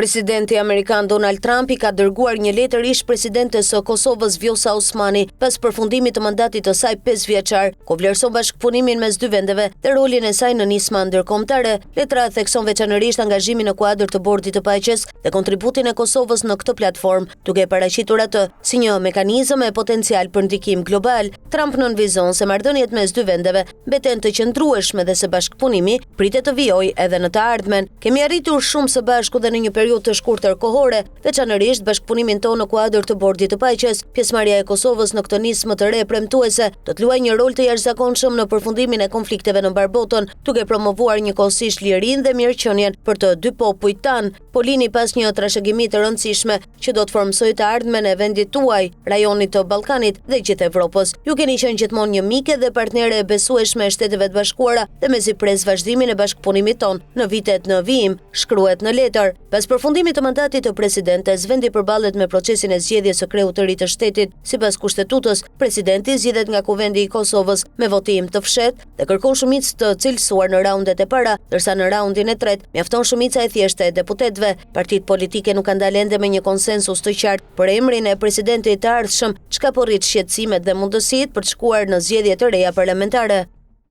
Presidenti Amerikan Donald Trump I ka dërguar një letër ish presidentes së Kosovës Vjosa Osmani pas përfundimit të mandatit të saj 5 vjeçar, ku vlerëson bashkëpunimin mes dy vendeve dhe rolin e saj në nisma ndërkombëtare. Letra thekson veçanërisht angazhimin në kuadër të Bordit të Paqes dhe kontributin e Kosovës në këtë platformë, duke paraqitur atë si një mekanizëm me potencial për ndikim global. Trump nënvizon se marrëdhëniet mes dy vendeve mbeten të qëndrueshme dhe se bashkëpunimi pritet të vijojë edhe në të ardhmen. Kemi arritur shumë së bashku dhe në një periudhë të shkurtër kohore, veçanërisht bashkëpunimin tonë në kuadër të Bordit të Paqes. Pjesëmarrja e Kosovës në këtë nismë të re premtuese do të luajë një rol të jashtëzakonshëm në përfundimin e konflikteve në mbar botën, duke promovuar njëkohësisht lirinë dhe mirëqenien për të dy popujt tanë. Po lini pas një trashëgimi të rëndësishme që do të formsojë të ardhmen e vendit tuaj, rajonit të Ballkanit dhe gjithë Evropës. Ju keni qenë gjithmonë një mike dhe partnere e besueshme e Shteteve të Bashkuara dhe mezi pres vazhdimin e bashkëpunimit ton në vitet në vijim, shkruhet në letër. Pas përfundimit të mandatit të presidentes, vendi përballet me procesin e zgjedhjes së krehut të ri të shtetit. Sipas kushtetutës, presidenti zgjidhet nga Kuvendi I Kosovës me votim të fshehtë dhe kërkon shumicë të cilësuar në raundet e para, ndërsa në raundin e tretë mjafton shumica e thjeshtë e deputetëve. Partitë politike nuk kanë dalë ende me një konsensus të qartë për emrin e presidentit të ardhshëm, çka po rrit shqetësimet dhe mundësitë për të shkuar në zgjedhje të reja parlamentare.